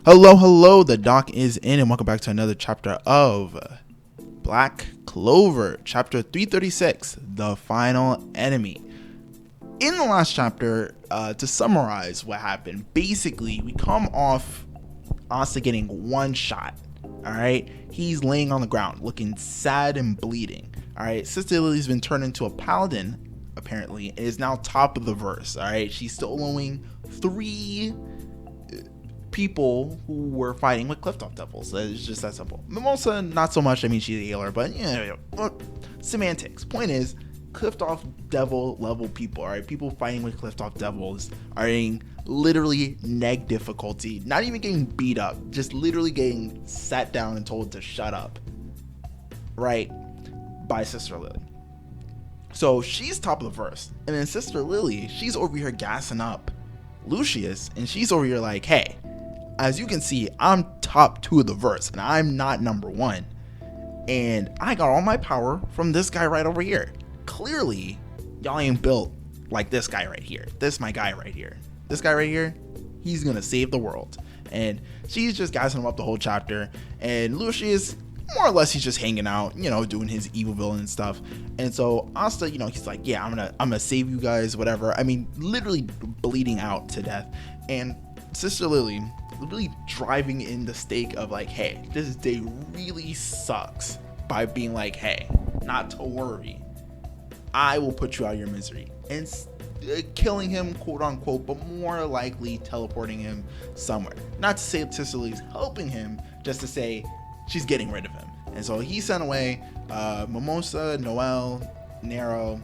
Hello, the doc is in, and welcome back to another chapter of Black Clover, chapter 336, The Final Enemy. In the last chapter, to summarize what happened, basically, we come off Asta getting one shot, alright? He's laying on the ground, looking sad and bleeding, alright? Sister Lily's been turned into a paladin, apparently, and is now top of the verse, alright? She's soloing 3 people who were fighting with Clifftop Devils. It's just that simple. Mimosa, not so much. I mean, she's a healer, but semantics. Point is, Clifftop Devil level people, alright? People fighting with Clifftop Devils are in literally neg difficulty, not even getting beat up, just literally getting sat down and told to shut up, right? By Sister Lily. So she's top of the verse, and then Sister Lily, she's over here gassing up Lucius, and she's over here like, hey, as you can see, I'm top 2 of the verse, and I'm not number 1. And I got all my power from this guy right over here. Clearly, y'all ain't built like this guy right here. This my guy right here. This guy right here, he's gonna save the world. And she's just gassing him up the whole chapter. And Lucius, more or less, he's just hanging out, doing his evil villain stuff. And so Asta, he's like, yeah, I'm gonna save you guys, whatever. I mean, literally bleeding out to death. And Sister Lily really driving in the stake of like, hey, this day really sucks, by being like, hey, not to worry, I will put you out of your misery, and killing him, quote unquote, but more likely teleporting him somewhere. Not to say Sister Lily's helping him, just to say she's getting rid of him. And so he sent away Mimosa, Noelle, Nero.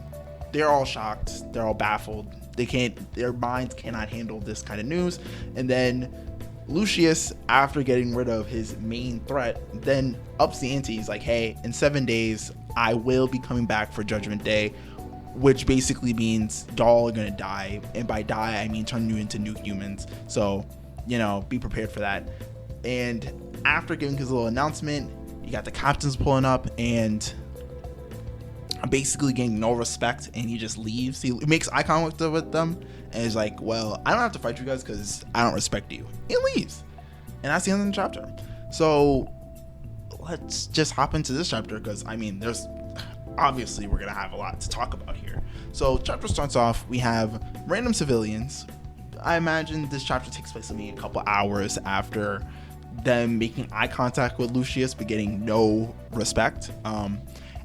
They're all shocked, they're all baffled, their minds cannot handle this kind of news. And then Lucius, after getting rid of his main threat, then ups the ante. He's like, hey, in 7 days, I will be coming back for Judgment Day, which basically means y'all are gonna die. And by die, I mean turn you into new humans. So, be prepared for that. And after giving his little announcement, you got the captains pulling up and basically getting no respect, and he just leaves. He makes eye contact with them and is like, well, I don't have to fight you guys because I don't respect you. He leaves, and that's the end of the chapter. So let's just hop into this chapter, because I mean, there's obviously we're gonna have a lot to talk about here. So chapter starts off, we have random civilians. I imagine this chapter takes place maybe a couple hours after them making eye contact with Lucius but getting no respect.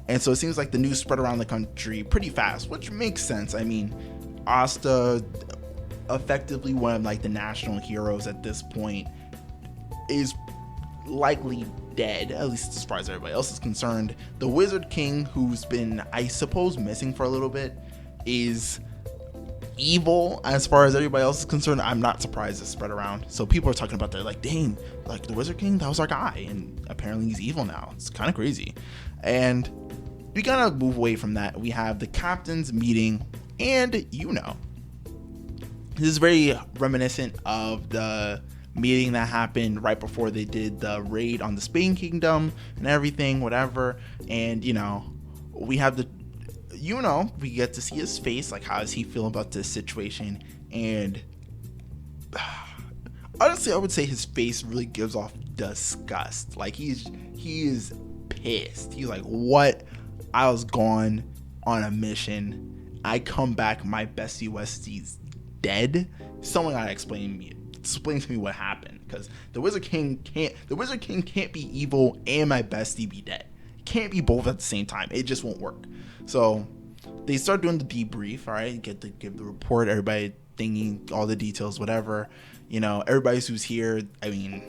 And so it seems like the news spread around the country pretty fast, which makes sense. I mean, Asta, effectively one of like the national heroes at this point, is likely dead, at least as far as everybody else is concerned. The Wizard King, who's been, I suppose, missing for a little bit, is evil as far as everybody else is concerned. I'm not surprised it spread around. So people are talking about that, like, dang, like the Wizard King, that was our guy, and apparently he's evil now. It's kind of crazy. And we gotta move away from that. We have the captains meeting and Yuno. This is very reminiscent of the meeting that happened right before they did the raid on the Spain Kingdom and everything, whatever. And we have the Yuno, we get to see his face, like how does he feel about this situation. And honestly, I would say his face really gives off disgust. Like he is pissed. He's like, what? I was gone on a mission, I come back, my bestie Westie's dead. Someone gotta explain to me what happened, because the Wizard King can't be evil and my bestie be dead. Can't be both at the same time. It just won't work. So they start doing the debrief. All right, give the report. Everybody thinking all the details, whatever. Everybody who's here. I mean,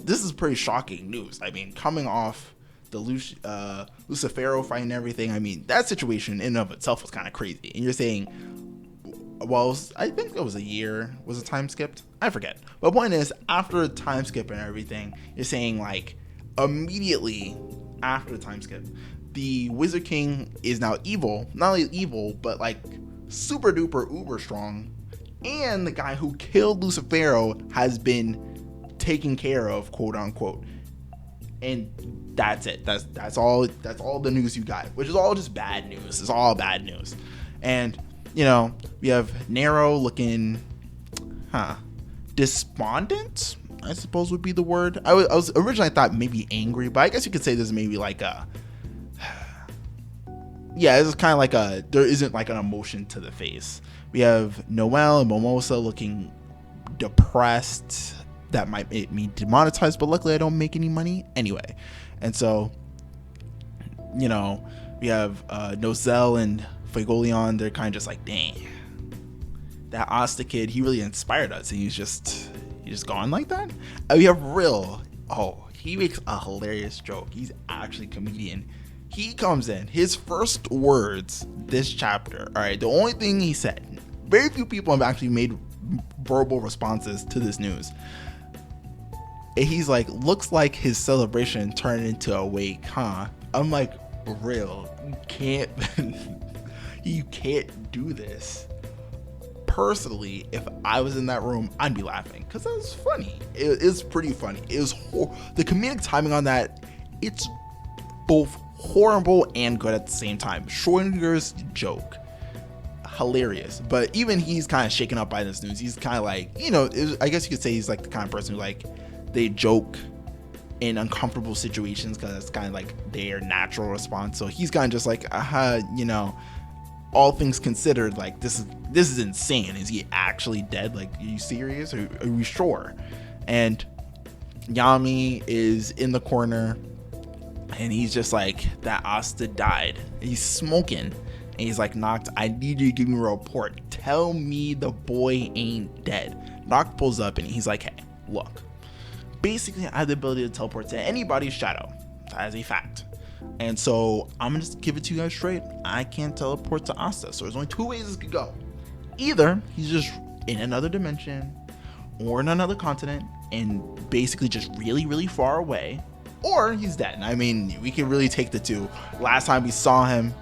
this is pretty shocking news. I mean, coming off the Lucifero fight and everything. I mean, that situation in and of itself was kind of crazy. And you're saying, well, I think it was a year. Was the time skipped? I forget. But the point is, after the time skip and everything, you're saying like immediately after the time skip, the Wizard King is now evil. Not only evil, but like super duper uber strong. And the guy who killed Lucifero has been taken care of, quote unquote. And that's it. That's all the news you got, which is all just bad news. It's all bad news. And we have Nero looking despondent, I suppose would be the word. I was originally thought maybe angry, but I guess you could say this is maybe like a, yeah, it's kind of like a, there isn't like an emotion to the face. We have Noel and Mimosa looking depressed. That might make me demonetized, but luckily I don't make any money anyway. And so, you know, we have Nozel and Fuegoleon. They're kind of just like, dang, that Asta kid, he really inspired us, and he's just gone like that. And we have Rill. Oh, he makes a hilarious joke. He's actually a comedian. He comes in, his first words this chapter, all right, the only thing he said, very few people have actually made verbal responses to this news. And he's like, looks like his celebration turned into a wake, huh? I'm like, Rill, you can't do this. Personally, if I was in that room, I'd be laughing because that was funny. It's pretty funny. It was the comedic timing on that. It's both horrible and good at the same time. Schrodinger's joke, hilarious, but even he's kind of shaken up by this news. He's kind of like, you know, I guess you could say he's like the kind of person who like they joke in uncomfortable situations because it's kind of like their natural response. So he's kind of just like, you know, all things considered, like this is insane. Is he actually dead? Like, are you serious? Are you sure? And Yami is in the corner, and he's just like, that Asta died. He's smoking, and he's like, Noct, I need you to give me a report. Tell me the boy ain't dead. Noct pulls up, and he's like, hey, look. Basically, I have the ability to teleport to anybody's shadow. That is a fact. And so I'm gonna just give it to you guys straight. I can't teleport to Asta. So there's only two ways this could go. Either he's just in another dimension or in another continent and basically just really, really far away, or he's dead. I mean, we can really take the two. Last time we saw him,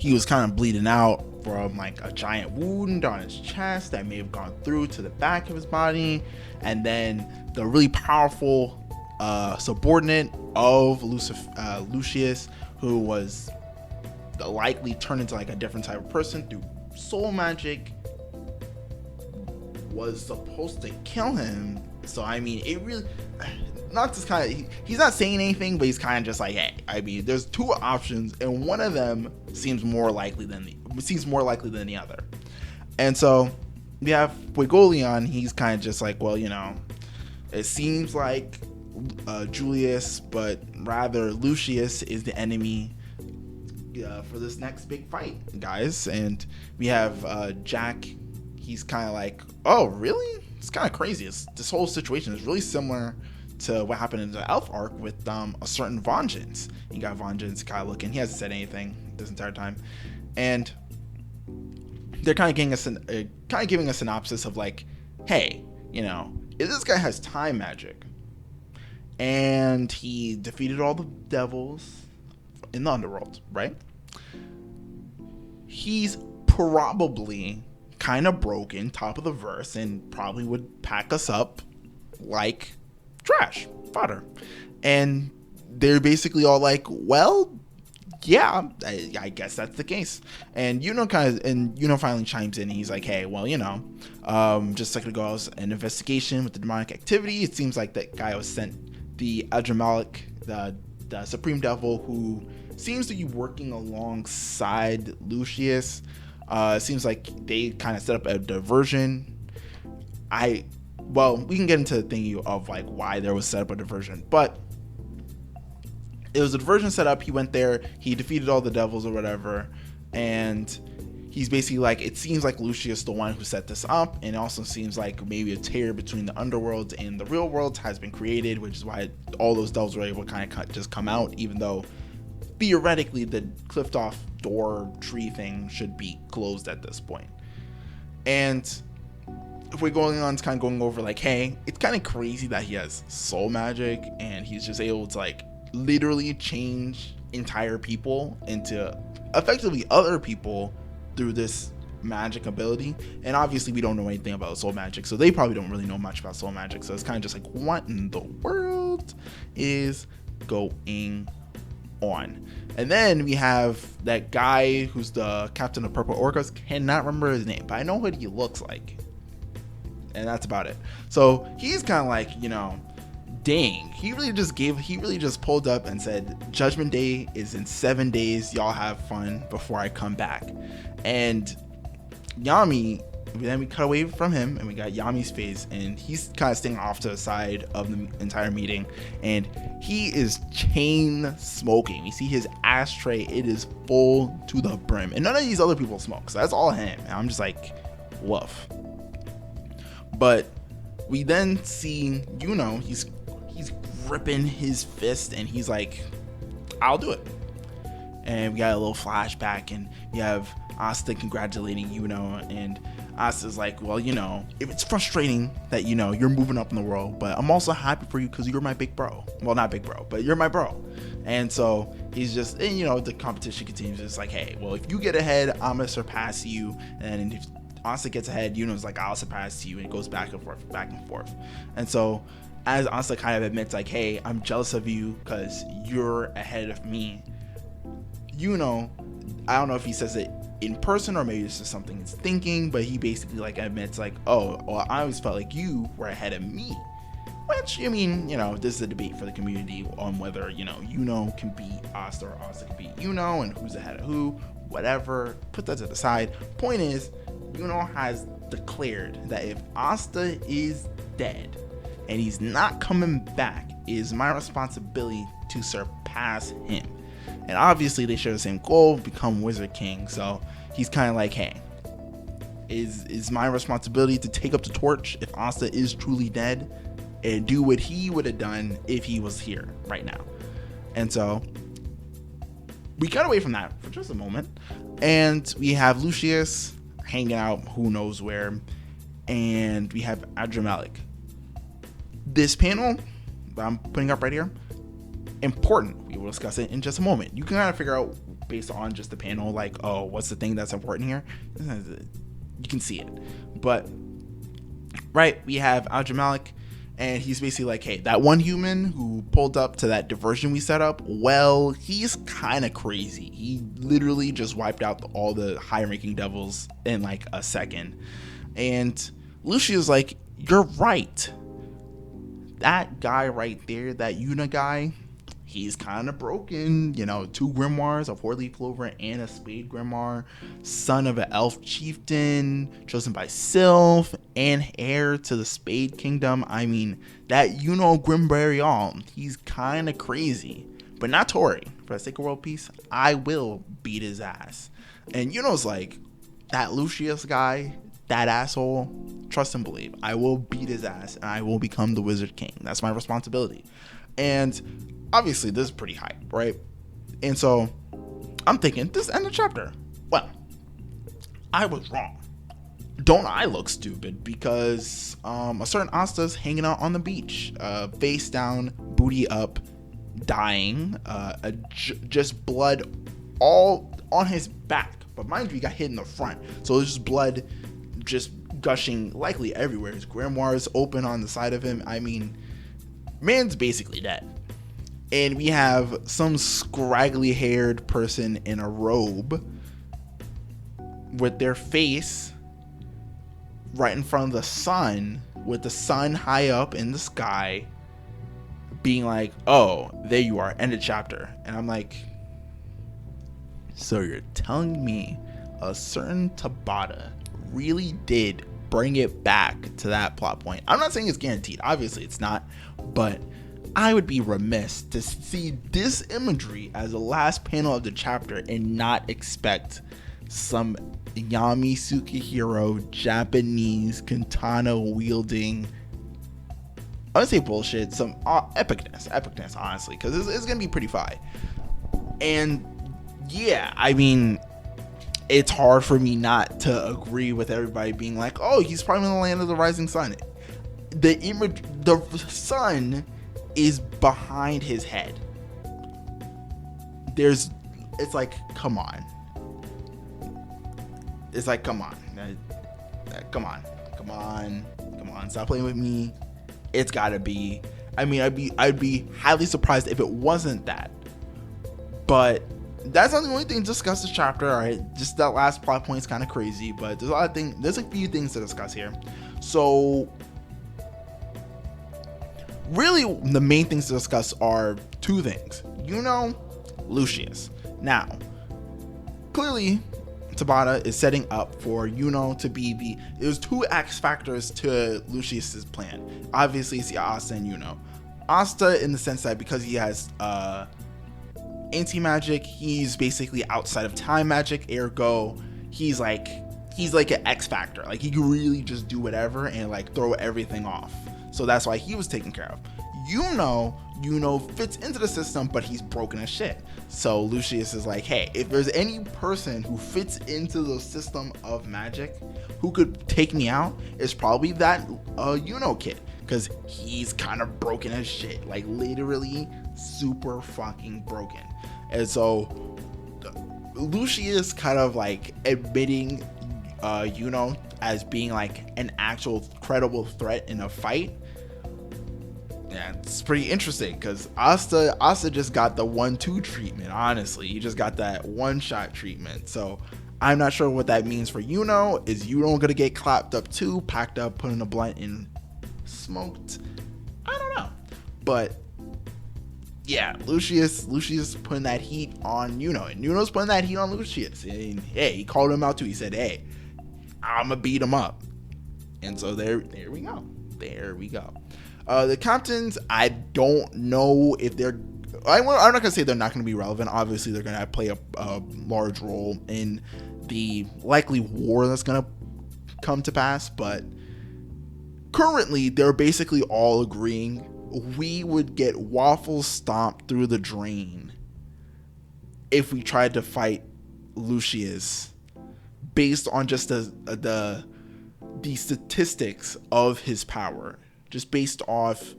he was kind of bleeding out from like a giant wound on his chest that may have gone through to the back of his body. And then the really powerful subordinate of Lucius, who was likely turned into like a different type of person through soul magic, was supposed to kill him. So I mean, it really, not just kind of, he's not saying anything, but he's kind of just like, hey, I mean, there's two options, and one of them seems more likely than the other. And so we have Fuegoleon. He's kind of just like, well, you know, it seems like Julius, but rather Lucius is the enemy for this next big fight, guys. And we have Jack. He's kind of like, oh, really? It's kind of crazy. This whole situation is really similar to what happened in the Elf arc with a certain Vengeance. You got Vengeance kind of looking. He hasn't said anything this entire time, and they're kind of giving a synopsis of like, hey, you know, this guy has time magic, and he defeated all the devils in the underworld, right? He's probably kind of broken, top of the verse, and probably would pack us up like trash fodder. And they're basically all like, well, yeah, I guess that's the case. And Yuno finally chimes in, and he's like, hey, well, you know, just a second ago, I was an investigation with the demonic activity. It seems like that guy was sent, the Adramalik, the supreme devil, who seems to be working alongside Lucius. It seems like they kind of set up a diversion. Well, we can get into the thingy of like why there was set up a diversion, but it was a diversion set up. He went there, he defeated all the devils or whatever, and he's basically like, it seems like Lucius the one who set this up, and it also seems like maybe a tear between the underworld and the real world has been created, which is why all those devils were able to kind of just come out, even though theoretically the cliffed off door tree thing should be closed at this point. And if we're going on to kind of going over like, hey, it's kind of crazy that he has soul magic and he's just able to like literally change entire people into effectively other people through this magic ability. And obviously we don't know anything about soul magic, so they probably don't really know much about soul magic, so it's kind of just like, what in the world is going on? And then we have that guy who's the captain of Purple Orcas. Cannot remember his name, but I know what he looks like. and that's about it. So he's kind of like, dang, he really just pulled up and said, Judgment Day is in 7 days, y'all have fun before I come back. And Yami, then we cut away from him and we got Yami's face, and he's kind of staying off to the side of the entire meeting, and he is chain smoking. You see his ashtray, it is full to the brim, and none of these other people smoke, so that's all him, and I'm just like, woof. But we then see Yuno, he's gripping his fist and he's like, I'll do it. And we got a little flashback, and we have Asta congratulating Yuno, and Asta's like, well, if it's frustrating that, you're moving up in the world, but I'm also happy for you because you're my big bro. Well, not big bro, but you're my bro. And so he's just, and, the competition continues. It's like, hey, well, if you get ahead, I'm going to surpass you. And if Asta gets ahead, Yuno's like, I'll surpass you. And it goes back and forth, back and forth. And so as Asta kind of admits, like, hey, I'm jealous of you because you're ahead of me, Yuno, I don't know if he says it in person or maybe it's just something he's thinking, but he basically like admits like, oh, well, I always felt like you were ahead of me. Which, I mean, this is a debate for the community on whether, Yuno can beat Asta or Asta can beat Yuno, and who's ahead of who, whatever. Put that to the side. Point is, Yuno has declared that if Asta is dead and he's not coming back, it is my responsibility to surpass him. And obviously they share the same goal, become Wizard King. So he's kind of like, hey, is my responsibility to take up the torch if Asta is truly dead and do what he would have done if he was here right now. And so we cut away from that for just a moment, and we have Lucius hanging out who knows where, and we have Adramalik. This panel that I'm putting up right here, important. We will discuss it in just a moment. You can kind of figure out based on just the panel, like, oh, what's the thing that's important here? You can see it. But right, we have Adramalik, and he's basically like, hey, that one human who pulled up to that diversion we set up, well, he's kind of crazy. He literally just wiped out all the high-ranking devils in like a second. And Lucius like, you're right. That guy right there, that Yuno guy, he's kind of broken. 2 grimoires, a 4-leaf clover and a spade grimoire, son of an elf chieftain, chosen by Sylph, and heir to the spade kingdom. I mean, that Yuno Grimbarial, he's kind of crazy, but not Tori. For the sake of world peace, I will beat his ass. And Yuno's like, that Lucius guy, that asshole, trust and believe, I will beat his ass and I will become the Wizard King. That's my responsibility. And obviously this is pretty hype, right? And so I'm thinking, this end the chapter. Well, I was wrong. Don't I look stupid? Because a certain Asta's hanging out on the beach, face down, booty up, dying, just blood all on his back. But mind you, he got hit in the front, so there's just blood just gushing likely everywhere. His grimoire is open on the side of him. I mean, man's basically dead. And we have some scraggly haired person in a robe with their face right in front of the sun, with the sun high up in the sky, being like, oh, there you are, end of chapter. And I'm like, so you're telling me a certain Tabata really did bring it back to that plot point? I'm not saying it's guaranteed, obviously it's not, but I would be remiss to see this imagery as the last panel of the chapter and not expect some Yami Sukihiro Japanese katana wielding, I would say bullshit, some epicness honestly, because it's gonna be pretty fire. And yeah, I mean, it's hard for me not to agree with everybody being like, oh, he's probably in the land of the rising sun. The image, the sun is behind his head. It's like, come on. It's like, come on. Stop playing with me. It's gotta be. I mean, I'd be highly surprised if it wasn't that. But that's not the only thing to discuss this chapter. All right, just that last plot point is kind of crazy, but there's a lot of things. There's a few things to discuss here. So, really, the main things to discuss are two things: Yuno, Lucius. Now, clearly, Tabata is setting up for Yuno to be the. There's two X factors to Lucius's plan. Obviously, it's the Asta and Yuno. Asta, in the sense that because he has anti-magic, he's basically outside of time magic, ergo he's like an X factor. Like, he can really just do whatever and like throw everything off. So that's why he was taken care of. Yuno fits into the system, but he's broken as shit. So Lucius is like, hey, if there's any person who fits into the system of magic who could take me out, it's probably that Yuno kid, because he's kind of broken as shit, like literally super fucking broken. And so Lucius kind of like admitting Yuno as being like an actual credible threat in a fight. Yeah, it's pretty interesting, because Asta just got the 1-2 treatment. Honestly, he just got that one-shot treatment. So I'm not sure what that means for Yuno. Is Yuno gonna get clapped up too, packed up, put in a blunt, and smoked? I don't know. But yeah, Lucius putting that heat on Yuno, and Yuno's putting that heat on Lucius. And hey, he called him out too. He said, "Hey, I'ma beat him up." And so there we go. There we go. The captains, I don't know if they're. I'm not gonna say they're not gonna be relevant. Obviously, they're gonna play a large role in the likely war that's gonna come to pass. But currently, they're basically all agreeing we would get waffles stomped through the drain if we tried to fight Lucius, based on just the statistics of his power. Just based off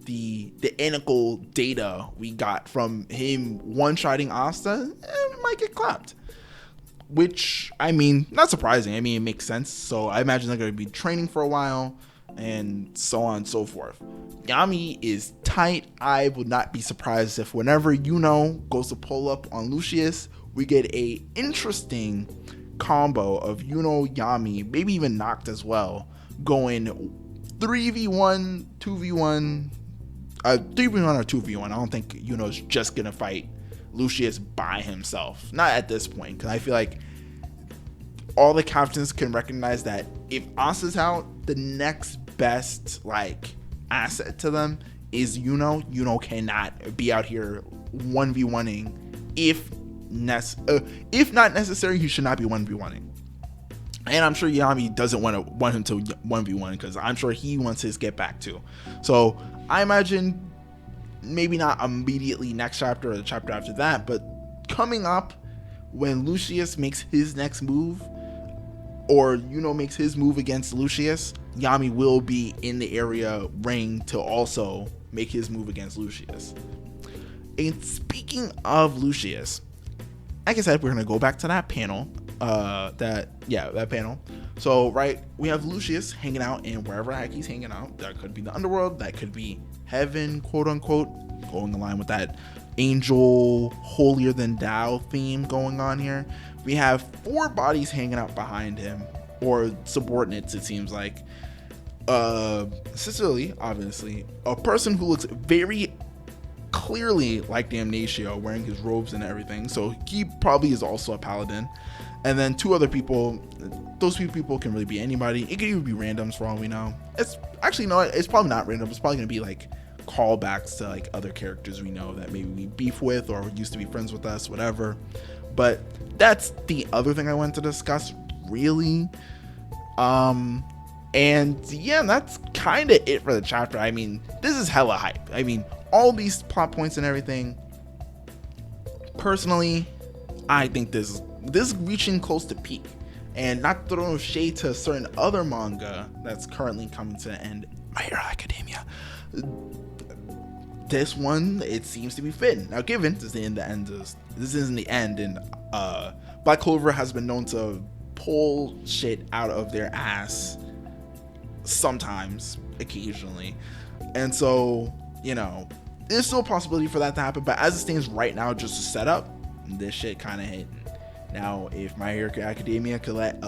the analytical data we got from him one-shotting Asta, it might get clapped. Which, I mean, not surprising. I mean, it makes sense. So I imagine they're going to be training for a while, and so on and so forth. Yami is tight. I would not be surprised if whenever Yuno goes to pull up on Lucius, we get a interesting combo of Yuno, Yami, maybe even Noct as well, going 3v1, 2v1, 3v1 or 2v1. I don't think Yuno's just gonna fight Lucius by himself. Not at this point, because I feel like all the captains can recognize that if Asta's out, the next best like asset to them is Yuno. Yuno cannot be out here 1v1ing. If not necessary, he should not be 1v1ing. And I'm sure Yami doesn't want him to 1v1, because I'm sure he wants his get back too. So I imagine maybe not immediately next chapter or the chapter after that, but coming up when Lucius makes his next move, or Yuno makes his move against Lucius, Yami will be in the area ring to also make his move against Lucius. And speaking of Lucius, like I said, we're gonna go back to that panel. That panel. So we have Lucius hanging out in wherever the heck he's hanging out. That could be the underworld, that could be heaven, quote unquote, going in line with that angel holier than thou theme going on here. We have 4 bodies hanging out behind him, or subordinates, it seems like. Cecily, obviously, a person who looks very clearly like Damnatio, wearing his robes and everything, so he probably is also a paladin. And then 2 other people. Those 2 people can really be anybody. It could even be randoms for all we know. It's actually, no, it's probably not random. It's probably gonna be like callbacks to like other characters we know that maybe we beef with or used to be friends with us, whatever. But that's the other thing I wanted to discuss, really. And yeah, that's kind of it for the chapter. I mean, this is hella hype. I mean, all these plot points and everything. Personally, I think this is reaching close to peak. And not throwing shade to a certain other manga that's currently coming to an end, My Hero Academia. This one, it seems to be fitting. Now, given this isn't the end, and Black Clover has been known to pull shit out of their ass sometimes, occasionally, and so, you know, there's still a possibility for that to happen. But as it stands right now, just a setup, this shit kind of hitting. Now, if My Hero Academia could let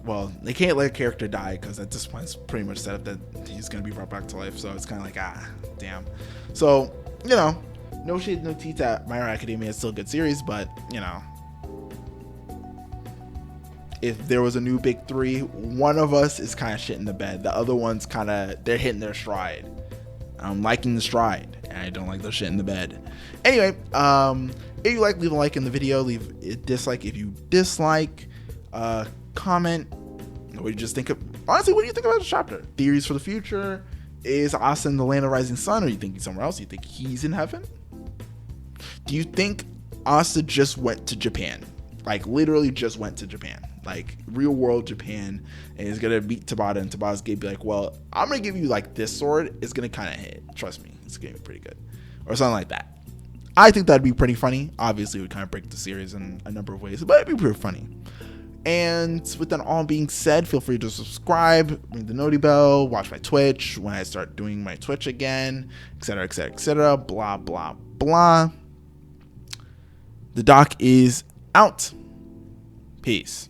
well, they can't let a character die because at this point it's pretty much set up that he's gonna be brought back to life. So it's kind of like, damn. So, you know, no shade, no teeth at My Hero Academia is still a good series, but you know, if there was a new big three, one of us is kind of shitting the bed. The other one's kind of, they're hitting their stride. I'm liking the stride, and I don't like the shit in the bed. Anyway, if you like, leave a like in the video. Leave a dislike if you dislike. Comment what you just think of. Honestly, what do you think about the chapter? Theories for the future. Is Asa in the land of rising sun, or you think he's somewhere else? You think he's in heaven? Do you think Asa just went to Japan? Like literally just went to Japan, like real world Japan, and is gonna meet Tabata, and Tabata's gonna be like, well, I'm gonna give you like this sword. It's gonna kind of hit. Trust me, it's gonna be pretty good, or something like that. I think that'd be pretty funny. Obviously, it would kind of break the series in a number of ways, but it'd be pretty funny. And with that all being said, feel free to subscribe, ring the noti bell, watch my Twitch when I start doing my Twitch again, etc., etc., etc., blah, blah, blah. The doc is out. Peace.